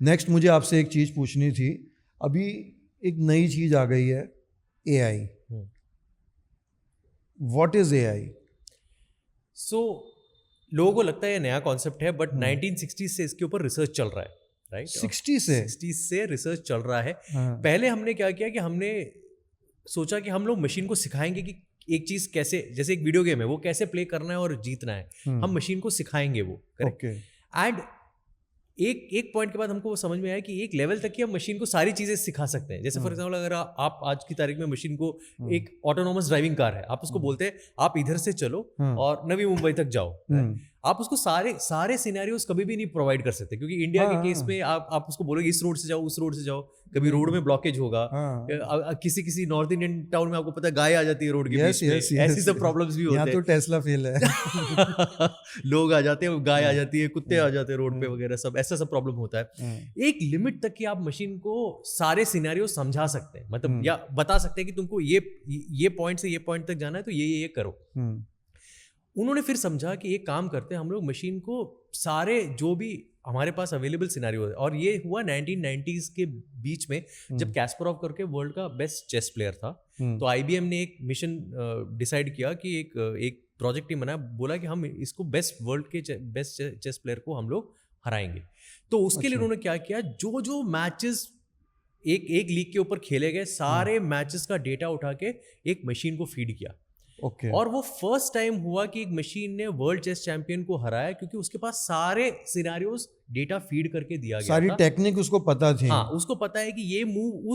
Next मुझे आपसे एक चीज़ पूछनी थी, अभी एक नई चीज़ आ गई है, AI। What is AI? सो लोगों को लगता है ये नया कॉन्सेप्ट है, बट 1960 से इसके ऊपर रिसर्च चल रहा है, राइट? 60 से रिसर्च चल रहा है। पहले हमने क्या किया कि हमने सोचा कि हम लोग मशीन को सिखाएंगे कि एक चीज कैसे, जैसे एक वीडियो गेम है, वो कैसे प्ले करना है और जीतना है, हम मशीन को सिखाएंगे वो, करेक्ट? एंड एक पॉइंट के बाद हमको वो समझ में आया कि एक लेवल तक की हम मशीन को सारी चीजें सिखा सकते हैं। जैसे फॉर एग्जांपल अगर आप आज की तारीख में मशीन को एक ऑटोनोमस ड्राइविंग कार है, आप उसको बोलते हैं आप इधर से चलो और नवी मुंबई तक जाओ, आप उसको सारे सिनेरियोज कभी भी नहीं प्रोवाइड कर सकते, क्योंकि इंडिया के केस में आप उसको बोलोगे इस रोड से जाओ, उस रोड से जाओ, कभी रोड में ब्लॉकेज होगा। किसी नॉर्थ इंडियन टाउन में आपको पता है गाय आ जाती है रोड के बीच में, ऐसी सब प्रॉब्लम्स भी होते हैं। तो टेस्ला फेल है। लोग आ जाते हैं, गाय आ जाती है, कुत्ते आ जाते हैं रोड पे वगैरह, सब ऐसा सब प्रॉब्लम होता है। एक लिमिट तक की आप मशीन को सारे सिनेरियो समझा सकते हैं, मतलब या बता सकते हैं कि तुमको ये पॉइंट से ये पॉइंट तक जाना है तो ये करो। उन्होंने फिर समझा कि एक काम करते हैं हम लोग मशीन को सारे जो भी हमारे पास अवेलेबल सिनेरियो है, और ये हुआ 1990s के बीच में जब कैस्परोव करके वर्ल्ड का बेस्ट चेस प्लेयर था। तो आईबीएम ने एक मिशन डिसाइड किया कि एक प्रोजेक्ट टीम बनाया, बोला कि हम इसको वर्ल्ड के बेस्ट चेस प्लेयर को हम लोग हराएंगे। तो उसके लिए उन्होंने क्या किया, जो मैचेस एक लीग के ऊपर खेले गए सारे मैचेस का डेटा उठा के एक मशीन को फीड किया। और वो फर्स्ट टाइम हुआ कि एक मशीन ने वर्ल्ड चेस चैंपियन को हराया, क्योंकि उसके पास सारे सिनेरियोज डेटा फीड करके दिया गया सारी टेक्निक उसको पता थी। हाँ, उसको पता है कि ये मूव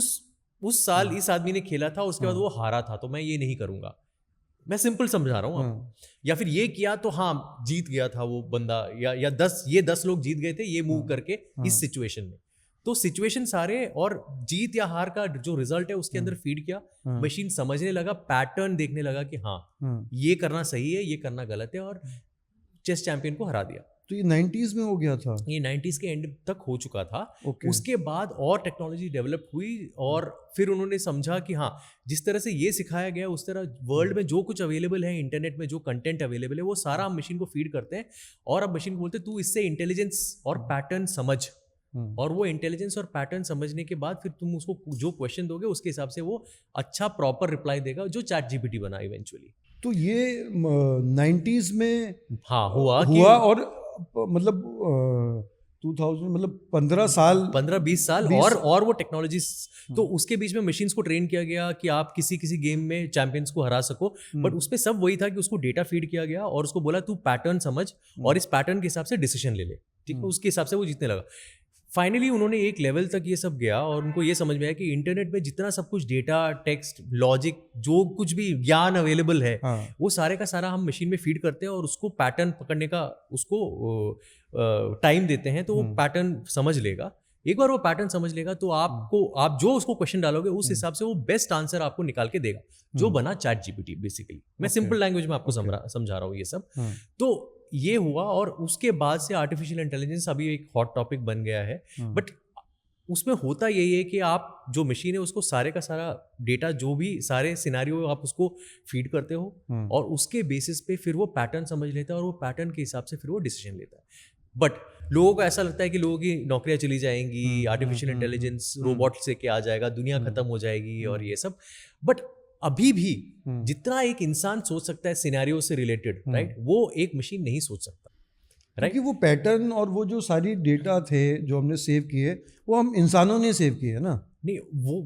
उस साल इस आदमी ने खेला था, उसके बाद वो हारा था, तो मैं ये नहीं करूंगा। मैं सिंपल समझा रहा हूँ आपको। या फिर ये किया तो हाँ जीत गया था वो बंदा, या 10 लोग जीत गए थे ये मूव करके इस सिचुएशन में। तो सिचुएशन सारे और जीत या हार का जो रिजल्ट है उसके अंदर फीड किया। मशीन समझने लगा, पैटर्न देखने लगा कि हाँ ये करना सही है, ये करना गलत है, और चेस चैंपियन को हरा दिया। तो ये 90s में हो गया था? ये 90s के एंड तक हो चुका था। उसके बाद और टेक्नोलॉजी डेवलप हुई, और फिर उन्होंने समझा कि हाँ जिस तरह से ये सिखाया गया उस तरह वर्ल्ड में जो कुछ अवेलेबल है, इंटरनेट में जो कंटेंट अवेलेबल है, वो सारा हम मशीन को फीड करते हैं, और अब मशीन को बोलते हैं तू इससे इंटेलिजेंस और पैटर्न समझ, और वो इंटेलिजेंस और पैटर्न समझने के बाद फिर तुम उसको जो क्वेश्चन दोगे उसके हिसाब से वो अच्छा प्रॉपर रिप्लाई देगा, जो चैट जीपीटी बना इवेंचुअली। तो ये 90s में हाँ हुआ और मतलब 2000 मतलब 15-20 साल और वो टेक्नोलॉजीज, तो उसके बीच में मशीन्स को ट्रेन किया गया कि आप किसी गेम में चैंपियंस को हरा सको। बट उसमें सब वही था कि उसको डेटा फीड किया गया और उसको बोला तू पैटर्न समझ और इस पैटर्न के हिसाब से डिसीजन ले ले, ठीक है? उसके हिसाब से वो जीतने लगा। फाइनली उन्होंने एक लेवल तक ये सब गया और उनको ये समझ में आया कि इंटरनेट में जितना सब कुछ डेटा, टेक्स्ट, लॉजिक, जो कुछ भी ज्ञान अवेलेबल है, वो सारे का सारा हम मशीन में फीड करते हैं और उसको पैटर्न पकड़ने का उसको टाइम देते हैं, तो वो पैटर्न समझ लेगा। एक बार वो पैटर्न समझ लेगा तो आप जो उसको क्वेश्चन डालोगे उस हिसाब से वो बेस्ट आंसर आपको निकाल के देगा, जो बना चैट जीपीटी बेसिकली। मैं सिंपल लैंग्वेज में आपको समझा रहा हूँ ये सब। तो ये हुआ, और उसके बाद से आर्टिफिशियल इंटेलिजेंस अभी एक हॉट टॉपिक बन गया है। बट उसमें होता यही है कि आप जो मशीन है उसको सारे का सारा डेटा, जो भी सारे सिनेरियो आप उसको फीड करते हो, और उसके बेसिस पे फिर वो पैटर्न समझ लेता है, और वो पैटर्न के हिसाब से फिर वो डिसीजन लेता है। बट लोगों को ऐसा लगता है कि लोगों की नौकरियां चली जाएंगी, आर्टिफिशियल इंटेलिजेंस रोबोट से क्या आ जाएगा, दुनिया खत्म हो जाएगी और ये सब। बट अभी भी जितना एक इंसान सोच सकता है सिनेरियो से रिलेटेड, राइट, वो एक मशीन नहीं सोच सकता, राइट? क्योंकि वो पैटर्न और वो जो सारी डेटा थे जो हमने सेव किए, वो हम इंसानों ने सेव किए है ना। नहीं,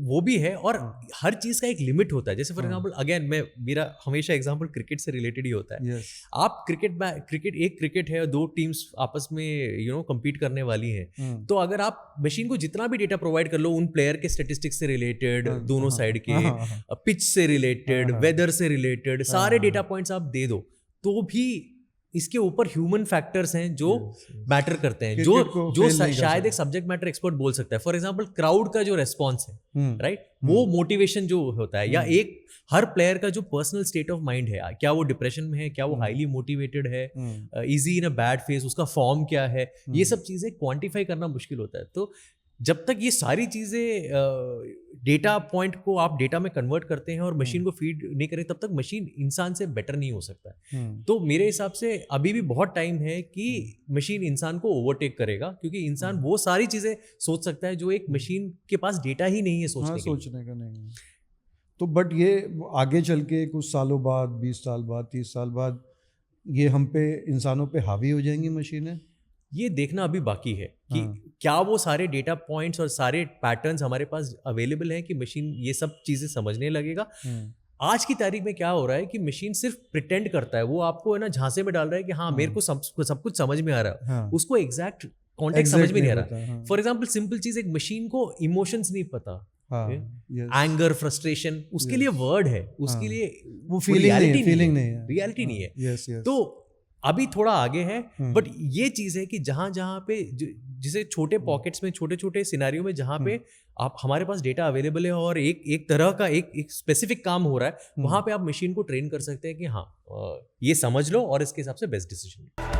वो भी है, और हर चीज का एक लिमिट होता है। जैसे फॉर एग्जांपल अगेन मेरा हमेशा एग्जांपल क्रिकेट से रिलेटेड ही होता है। आप क्रिकेट है, 2 टीम्स आपस में compete करने वाली हैं, तो अगर आप मशीन को जितना भी डेटा प्रोवाइड कर लो उन प्लेयर के स्टेटिस्टिक्स से रिलेटेड, दोनों साइड के पिच से रिलेटेड, वेदर से रिलेटेड सारे डेटा पॉइंट्स आप दे दो, तो भी इसके ऊपर ह्यूमन फैक्टर्स हैं जो मैटर करते हैं, जो शायद एक सब्जेक्ट मैटर एक्सपर्ट बोल सकता है। फॉर एग्जांपल क्राउड का जो रेस्पॉन्स है, राइट, वो मोटिवेशन जो होता है, या एक हर प्लेयर का जो पर्सनल स्टेट ऑफ माइंड है, क्या वो डिप्रेशन में है, क्या वो हाईली मोटिवेटेड है, easy in a bad phase, उसका फॉर्म क्या है, ये सब चीजें क्वांटिफाई करना मुश्किल होता है। तो जब तक ये सारी चीजें डेटा पॉइंट को आप डेटा में कन्वर्ट करते हैं और मशीन को फीड नहीं करें, तब तक मशीन इंसान से बेटर नहीं हो सकता है। तो मेरे हिसाब से अभी भी बहुत टाइम है कि मशीन इंसान को ओवरटेक करेगा, क्योंकि इंसान वो सारी चीजें सोच सकता है जो एक मशीन के पास डेटा ही नहीं है सोचने के लिए। सोचने का नहीं है। तो बट ये आगे चल के कुछ सालों बाद, 20 साल बाद, 30 साल बाद, ये हम पे, इंसानों पे हावी हो जाएंगी मशीनें? ये देखना अभी बाकी है कि क्या वो सारे डेटा पॉइंट्स और सारे पैटर्न्स हमारे पास अवेलेबल हैं कि मशीन ये सब चीजें समझने लगेगा। आज की तारीख में क्या हो रहा है कि मशीन सिर्फ प्रिटेंड करता है, वो आपको है ना झांसे में डाल रहा है कि हाँ मेरे को सब कुछ समझ में आ रहा है, उसको एग्जैक्ट कॉन्टेक्स्ट समझ में नहीं आ रहा। फॉर एग्जाम्पल सिंपल चीज, एक मशीन को इमोशंस नहीं पता, एंगर, फ्रस्ट्रेशन, उसके लिए वर्ड है, उसके लिए वो फीलिंग नहीं है, रियलिटी नहीं है। तो अभी थोड़ा आगे है, बट ये चीज है कि जहां पे जिसे छोटे पॉकेट्स में, छोटे छोटे सिनेरियो में जहां पे आप, हमारे पास डेटा अवेलेबल है और एक तरह का एक स्पेसिफिक काम हो रहा है, वहां पे आप मशीन को ट्रेन कर सकते हैं कि हाँ ये समझ लो और इसके हिसाब से बेस्ट डिसीजन।